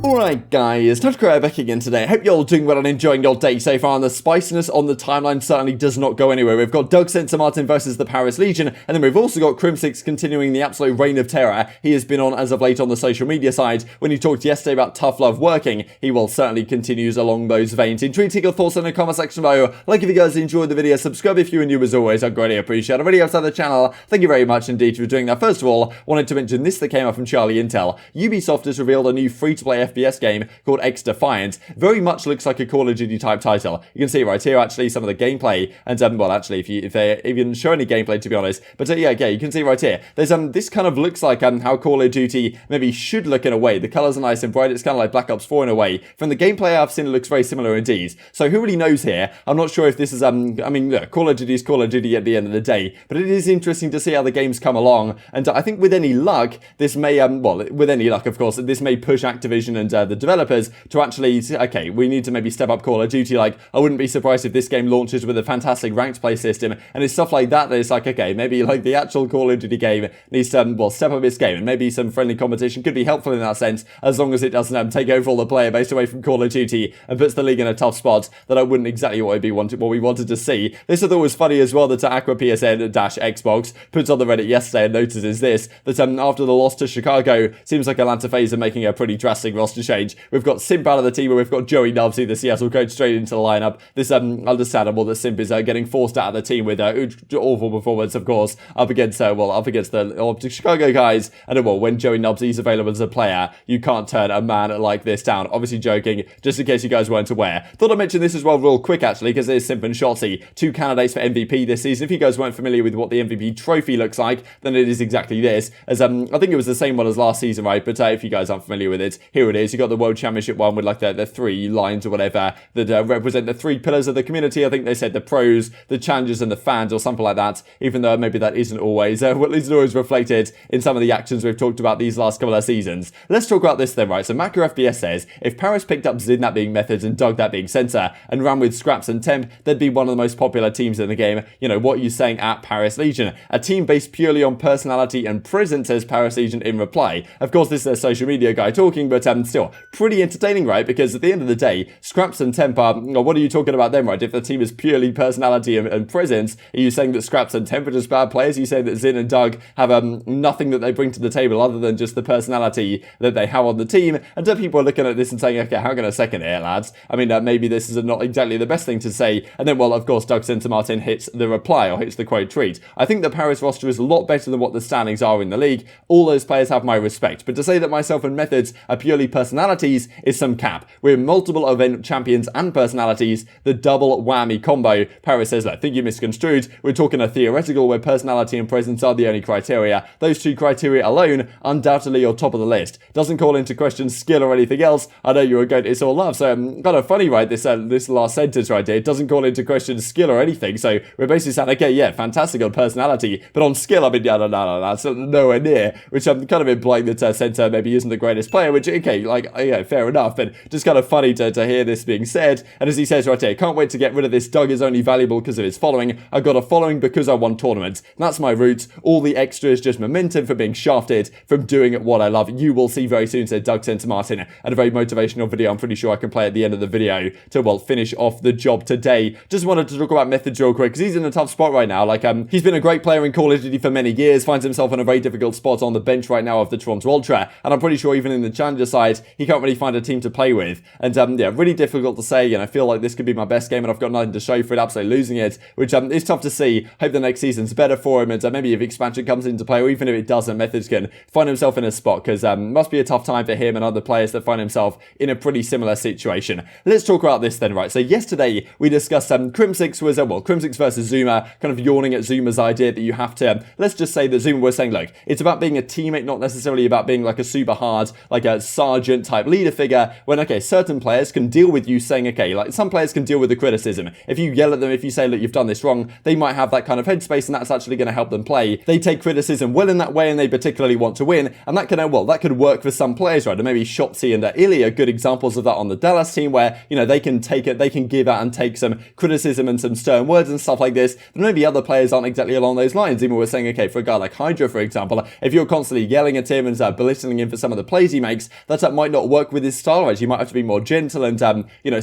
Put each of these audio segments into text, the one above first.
Alright guys, TacticalRab back again today. I hope you're all doing well and enjoying your day so far, and the spiciness on the timeline certainly does not go anywhere. We've got Doug Censor Martin versus the Paris Legion, and then we've also got Crimsix continuing the absolute reign of terror he has been on as of late on the social media side. When he talked yesterday about tough love working, he will certainly continues along those veins. Intrigued, take your thoughts in the comment section below. Like if you guys enjoyed the video, subscribe if you are new as always, I'd greatly appreciate it. Already outside the channel, thank you very much indeed for doing that. First of all, wanted to mention this that came up from Charlie Intel. Ubisoft has revealed a new free-to-play FPS game called X-Defiant. Very much looks like a Call of Duty type title. You can see right here actually some of the gameplay, and well actually if they even show any gameplay to be honest, but yeah, you can see right here there's this kind of looks like how Call of Duty maybe should look in a way. The colors are nice and bright. It's kind of like Black Ops 4 in a way. From the gameplay I've seen, it looks very similar indeed. So who really knows here? I'm not sure if this is I mean look, Call of Duty is Call of Duty at the end of the day, but it is interesting to see how the games come along, and I think with any luck this may well with any luck of course this may push Activision and the developers to actually, okay, we need to maybe step up Call of Duty. Like, I wouldn't be surprised if this game launches with a fantastic ranked play system, and it's stuff like that that it's like, okay, maybe like the actual Call of Duty game needs to, well, step up its game, and maybe some friendly competition could be helpful in that sense, as long as it doesn't take over all the player base away from Call of Duty and puts the league in a tough spot. That I wouldn't exactly what we wanted to see. This I thought was funny as well, that Aqua PSN dash Xbox puts on the Reddit yesterday and notices this, that after the loss to Chicago, seems like Atlanta FaZe are making a pretty drastic roster change. We've got Simp out of the team, and we've got Joey Nubsy, the Seattle coach, straight into the lineup. This understandable that Simp is getting forced out of the team with awful performance, of course, up against the Chicago guys. And well, when Joey Nubsy is available as a player, you can't turn a man like this down. Obviously joking, just in case you guys weren't aware. Thought I'd mention this as well real quick actually, because there's Simp and Shotzzy, two candidates for MVP this season. If you guys weren't familiar with what the MVP trophy looks like, then it is exactly this. As I think it was the same one as last season, right? But if you guys aren't familiar with it, here it is. You got the World Championship one with like the three lines or whatever that represent the three pillars of the community. I think they said the pros, the challengers, and the fans, or something like that. Even though maybe that isn't always, well, isn't always reflected in some of the actions we've talked about these last couple of seasons. Let's talk about this then, right? So Macro FBS says if Paris picked up Zin, that being Methods, and Doug, that being Censor, and ran with Scraps and Temp, they'd be one of the most popular teams in the game. You know, what are you saying at Paris Legion? A team based purely on personality and presence, says Paris Legion in reply. Of course, this is a social media guy talking, but still pretty entertaining, right? Because at the end of the day, Scraps and Temp are, what are you talking about them, right? If the team is purely personality and presence, are you saying that Scraps and Temp are just bad players? Are you saying that Zin and Doug have nothing that they bring to the table other than just the personality that they have on the team? And people are looking at this and saying, okay, how can I second it, lads? I mean, maybe this is not exactly the best thing to say. And then, well, of course, Doug Censor Martin hits the reply, or hits the quote tweet. I think the Paris roster is a lot better than what the standings are in the league. All those players have my respect. But to say that myself and Methods are purely personalities is some cap. We're multiple event champions and personalities, the double whammy combo. Paris says, I think you misconstrued. We're talking a theoretical where personality and presence are the only criteria. Those two criteria alone, undoubtedly are top of the list. Doesn't call into question skill or anything else. I know you're a goat, it's all love. So kind of funny, right? This last sentence right here, it doesn't call into question skill or anything. So we're basically saying, okay, yeah, fantastic on personality, but on skill, I mean, no, that's nowhere near. Which I'm kind of implying that Censor maybe isn't the greatest player, which, okay, like, yeah, fair enough, but just kind of funny to hear this being said. And as he says right here, can't wait to get rid of this. Doug is only valuable because of his following. I got a following because I won tournaments. That's my roots. All the extra is just momentum for being shafted from doing what I love. You will see very soon, said Doug Censor Martin, and a very motivational video I'm pretty sure I can play at the end of the video to, well, finish off the job today. Just wanted to talk about Methods real quick, because he's in a tough spot right now. Like, he's been a great player in Call of Duty for many years, finds himself in a very difficult spot on the bench right now of the Toronto Ultra, and I'm pretty sure even in the Challenger side, he can't really find a team to play with. And, yeah, really difficult to say, and I feel like this could be my best game, and I've got nothing to show for it, absolutely losing it, which is tough to see. Hope the next season's better for him, and maybe if expansion comes into play, or even if it doesn't, Methods can find himself in a spot, because must be a tough time for him and other players that find himself in a pretty similar situation. Let's talk about this then, right? So yesterday we discussed Crimsix was, Crimsix versus Zuma, kind of yawning at Zuma's idea that you have to, let's just say that Zuma was saying, look, it's about being a teammate, not necessarily about being like a super hard, like a sergeant type leader figure, when, okay, certain players can deal with you saying, okay, like some players can deal with the criticism. If you yell at them, if you say, look, you've done this wrong, they might have that kind of headspace, and that's actually going to help them play. They take criticism well in that way, and they particularly want to win, and that can, that could work for some players, right? And maybe Shotzzy and ILLey are good examples of that on the Dallas team, where, you know, they can take it, they can give out and take some criticism and some stern words and stuff like this. But maybe other players aren't exactly along those lines. Even we're saying, okay, for a guy like Hydra, for example, if you're constantly yelling at him and belittling him for some of the plays he makes, that might not work with his style, right? You might have to be more gentle and,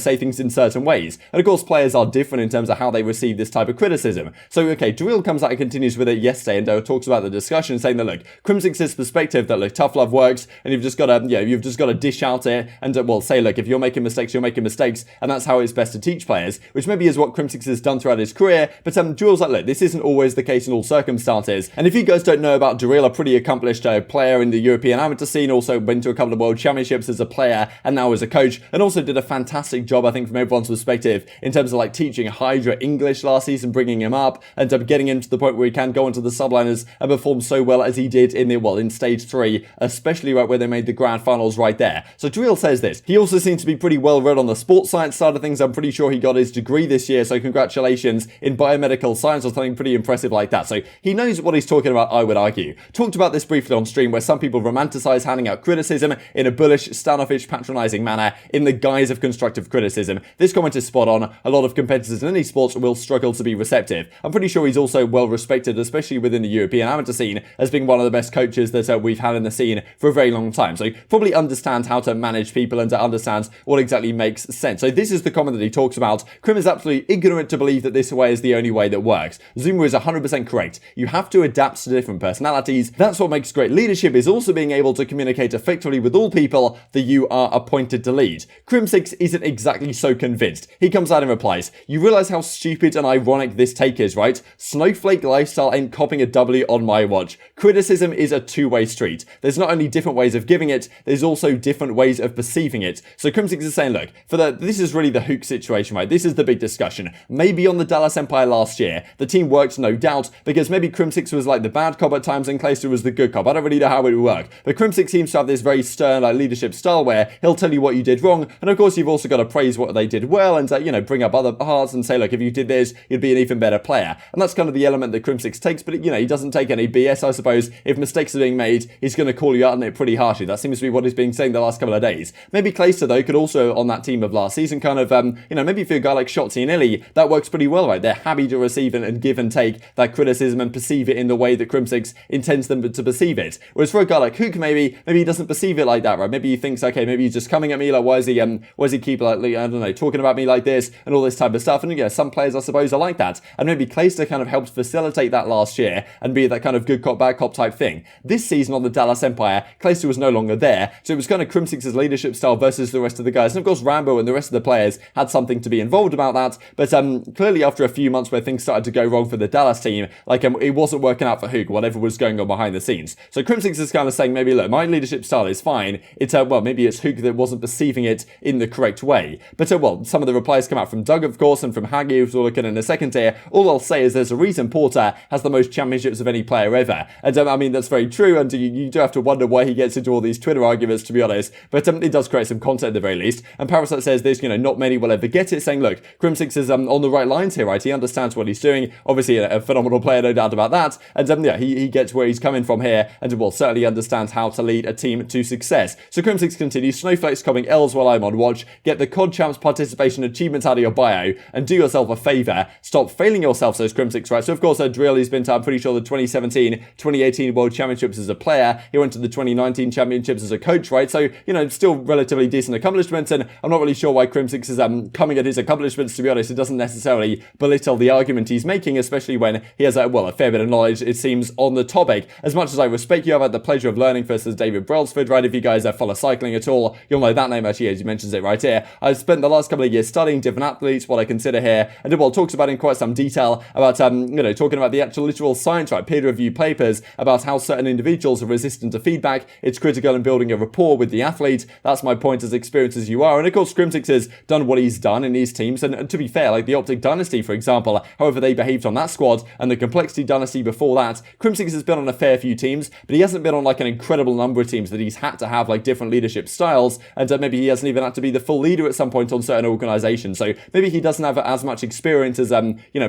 say things in certain ways. And of course, players are different in terms of how they receive this type of criticism. So, okay, JhaLy comes out and continues with it yesterday and talks about the discussion, saying that, look, Crimsix's perspective that, look, tough love works, and you've just got to dish out it and, say, look, if you're making mistakes, you're making mistakes, and that's how it's best to teach players, which maybe is what Crimsix has done throughout his career, but JhaLy's like, look, this isn't always the case in all circumstances. And if you guys don't know about JhaLy, a pretty accomplished player in the European amateur scene, also went to a couple of world championships as a player and now as a coach, and also did a fantastic job, I think, from everyone's perspective in terms of like teaching Hydra English last season, bringing him up and getting him to the point where he can go into the subliners and perform so well as he did in stage 3, especially right where they made the grand finals right there. So JhaLy says this. He also seems to be pretty well read on the sports science side of things. I'm pretty sure he got his degree this year, so congratulations, in biomedical science or something pretty impressive like that. So he knows what he's talking about, I would argue. Talked about this briefly on stream, where some people romanticize handing out criticism in a bullish, standoffish, patronizing manner in the guise of constructive criticism. This comment is spot on. A lot of competitors in any sports will struggle to be receptive. I'm pretty sure he's also well respected, especially within the European amateur scene, as being one of the best coaches that we've had in the scene for a very long time. So he probably understands how to manage people and understands what exactly makes sense. So this is the comment that he talks about. Crim is absolutely ignorant to believe that this way is the only way that works. Zuma is 100% correct. You have to adapt to different personalities. That's what makes great leadership, is also being able to communicate effectively with all people that you are appointed to lead. Crimsix isn't exactly so convinced. He comes out and replies, "You realize how stupid and ironic this take is, right? Snowflake lifestyle ain't copping a W on my watch. Criticism is a two-way street. There's not only different ways of giving it, there's also different ways of perceiving it." So Crimsix is saying, look, this is really the Huke situation, right? This is the big discussion. Maybe on the Dallas Empire last year, the team worked, no doubt, because maybe Crimsix was like the bad cop at times and Clayster was the good cop. I don't really know how it would work. But Crimsix seems to have this very stern leadership style where he'll tell you what you did wrong, and of course you've also got to praise what they did well and bring up other parts and say, look, if you did this, you'd be an even better player. And that's kind of the element that Crimsix takes, but he doesn't take any BS, I suppose. If mistakes are being made, he's going to call you out on it pretty harshly. That seems to be what he's been saying the last couple of days. Maybe Clayster, though, could also, on that team of last season, kind of, maybe for a guy like Shotzzy and ILLey, that works pretty well, right? They're happy to receive and give and take that criticism and perceive it in the way that Crimsix intends them to perceive it. Whereas for a guy like Huke, maybe he doesn't perceive it like that, right? Maybe he thinks, okay, maybe he's just coming at me, like, why is he keep, like, I don't know, talking about me like this and all this type of stuff. And some players, I suppose, are like that. And maybe Clayster kind of helped facilitate that last year and be that kind of good cop, bad cop type thing. This season on the Dallas Empire, Clayster was no longer there, so it was kind of Crimsix's leadership style versus the rest of the guys. And of course, Rambo and the rest of the players had something to be involved about that, but clearly after a few months where things started to go wrong for the Dallas team, it wasn't working out for Huke, whatever was going on behind the scenes. So Crimsix is kind of saying, maybe, look, my leadership style is fine. It's, maybe it's Huke that wasn't perceiving it in the correct way. But, some of the replies come out from Doug, of course, and from Hagi, who's all looking in a second here. All I'll say is there's a reason Porter has the most championships of any player ever. And, that's very true, and you do have to wonder why he gets into all these Twitter arguments, to be honest. But it does create some content at the very least. And Parasite says this, not many will ever get it, saying, look, Crimsix is on the right lines here, right? He understands what he's doing. Obviously, a phenomenal player, no doubt about that. And, he gets where he's coming from here, and, certainly understands how to lead a team to success. So Crimsix continues, Snowflake's coming L's while I'm on watch. Get the COD Champs participation achievements out of your bio, and do yourself a favor. Stop failing yourself, says Crimsix, right? So, of course, JhaLy's been to, I'm pretty sure, the 2017, 2018 World Championships as a player. He went to the 2019 Championships as a coach, right? So, still relatively decent accomplishments, and I'm not really sure why Crimsix is coming at his accomplishments, to be honest. It doesn't necessarily belittle the argument he's making, especially when he has, a fair bit of knowledge, it seems, on the topic. As much as I respect you, I've had the pleasure of learning first as David Brailsford, right? If you guys follow cycling at all, you'll know that name actually, as he mentions it right here. I've spent the last couple of years studying different athletes, what I consider here, and talks about in quite some detail about, talking about the actual literal science, right? Peer-reviewed papers about how certain individuals are resistant to feedback. It's critical in building a rapport with the athlete. That's my point, as experienced as you are. And of course, Crimsix has done what he's done in his teams. And to be fair, like the OpTic Dynasty, for example, however they behaved on that squad, and the Complexity Dynasty before that, Crimsix has been on a fair few teams, but he hasn't been on an incredible number of teams that he's had to have different leadership styles. And maybe he hasn't even had to be the full leader at some point on certain organizations. So maybe he doesn't have as much experience as,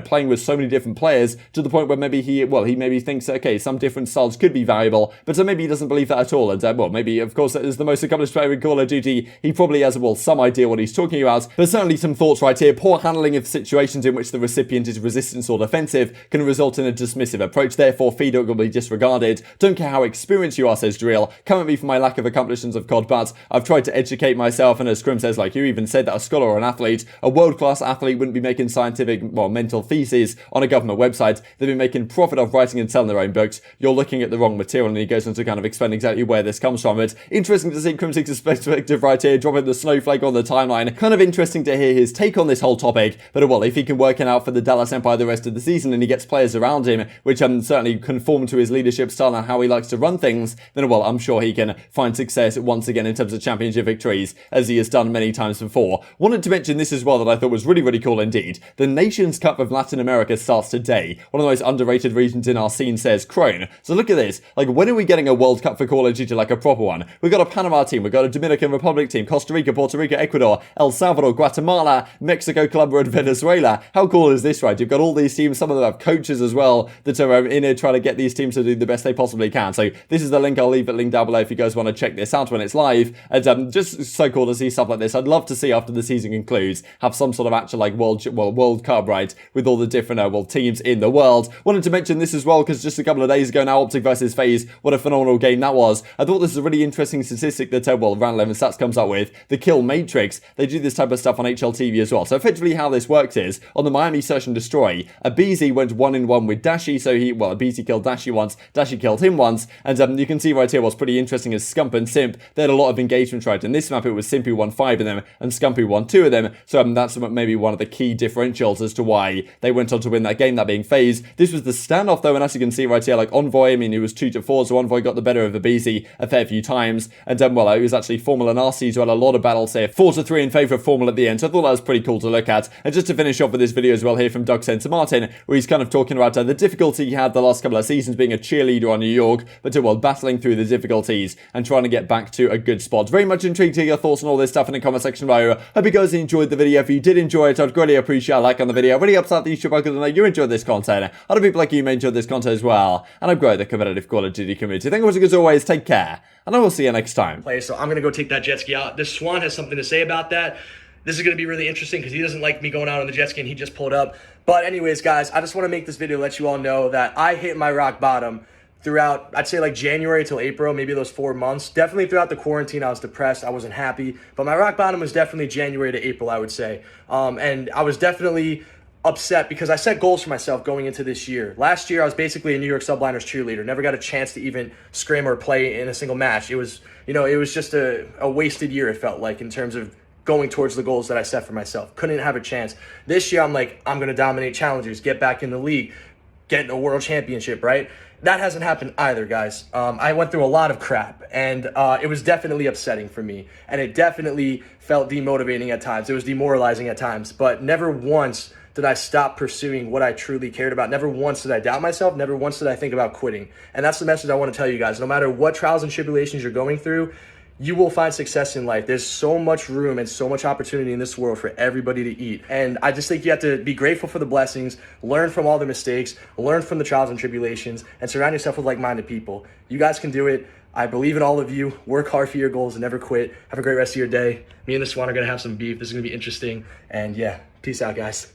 playing with so many different players, to the point where maybe he maybe thinks, okay, some different styles could be valuable, but maybe he doesn't believe that at all. And maybe, of course, as the most accomplished player in Call of Duty, he probably has, some idea what he's talking about. But certainly some thoughts right here. Poor handling of situations in which the recipient is resistant or defensive can result in a dismissive approach. Therefore, feedback will be disregarded. Don't care how experienced you are, says JhaLy. Come at me for my lack of accomplishment versions of COD, but I've tried to educate myself, and as Scrim says, like, you even said that a scholar or an athlete, a world-class athlete, wouldn't be making scientific, well, mental theses on a government website. They'd be making profit off writing and selling their own books. You're looking at the wrong material, and he goes on to kind of explain exactly where this comes from. But interesting to see Crimsix's perspective right here, dropping the snowflake on the timeline. Kind of interesting to hear his take on this whole topic, but well, if he can work it out for the Dallas Empire the rest of the season, and he gets players around him, which certainly conform to his leadership style and how he likes to run things, then well, I'm sure he can find success once again in terms of championship victories, as he has done many times before. Wanted to mention this as well that I thought was really, really cool indeed. The Nations Cup of Latin America starts today. One of the most underrated regions in our scene, says Crone. So look at this. Like, when are we getting a World Cup for Call of Duty, like a proper one? We've got a Panama team, we've got a Dominican Republic team, Costa Rica, Puerto Rico, Ecuador, El Salvador, Guatemala, Mexico, Colombia, and Venezuela. How cool is this, right? You've got all these teams, some of them have coaches as well that are in here trying to get these teams to do the best they possibly can. So this is the link, I'll leave it linked down below if you guys want to check this out when it's live. And just so cool to see stuff like this. I'd love to see after the season concludes, have some sort of actual like World Cup, right, with all the different teams in the world. Wanted to mention this as well because just a couple of days ago now, OpTic versus FaZe, what a phenomenal game that was. I thought this is a really interesting statistic that Round 11 Stats comes up with, the kill matrix. They do this type of stuff on HLTV as well. So effectively how this works is, on the Miami Search and Destroy, aBeZy went 1-in-1 with Dashy, so aBeZy killed Dashy once, Dashy killed him once, and you can see right here what's pretty interesting is Scump and Simp, they had a lot of engagement, right? In this map it was Simp who won 5 of them, and Scump who won 2 of them, so that's maybe one of the key differentials as to why they went on to win that game, that being FaZe. This was the standoff though, and as you can see right here, like Envoy, I mean, it was 2-4, so Envoy got the better of aBeZy a fair few times, and well, it was actually Formal and RC who had a lot of battles here, 4-3 in favour of Formal at the end, so I thought that was pretty cool to look at. And just to finish off with this video as well here from Censor Martin, where he's kind of talking about the difficulty he had the last couple of seasons being a cheerleader on New York, but well, battling through the difficulties and trying to get back to a good spot. Very much intrigued to hear your thoughts on all this stuff in the comment section below. Hope you guys enjoyed the video. If you did enjoy it, I'd greatly appreciate a like on the video. It really helps out the YouTube algorithm that you enjoyed this content. Other people like you may enjoy this content as well, and I've grown the competitive Call of Duty community. Thank you as always, take care, and I will see you next time. So I'm going to go take that jet ski out. This Swan has something to say about that. This is going to be really interesting because he doesn't like me going out on the jet ski and he just pulled up. But anyways, guys, I just want to make this video to let you all know that I hit my rock bottom throughout, I'd say like January till April, maybe those 4 months. Definitely throughout the quarantine, I was depressed. I wasn't happy. But my rock bottom was definitely January to April, I would say. And I was definitely upset because I set goals for myself going into this year. Last year, I was basically a New York Subliners cheerleader. Never got a chance to even scrim or play in a single match. It was, it was just a wasted year, it felt like, in terms of going towards the goals that I set for myself. Couldn't have a chance. This year, I'm like, I'm going to dominate challengers, get back in the league, get a world championship, right? That hasn't happened either, guys. I went through a lot of crap, and it was definitely upsetting for me, and it definitely felt demotivating at times. It was demoralizing at times, but never once did I stop pursuing what I truly cared about. Never once did I doubt myself. Never once did I think about quitting. And that's the message I want to tell you guys. No matter what trials and tribulations you're going through, you will find success in life. There's so much room and so much opportunity in this world for everybody to eat. And I just think you have to be grateful for the blessings, learn from all the mistakes, learn from the trials and tribulations, and surround yourself with like-minded people. You guys can do it. I believe in all of you. Work hard for your goals and never quit. Have a great rest of your day. Me and the Swan are going to have some beef. This is going to be interesting. And yeah, peace out, guys.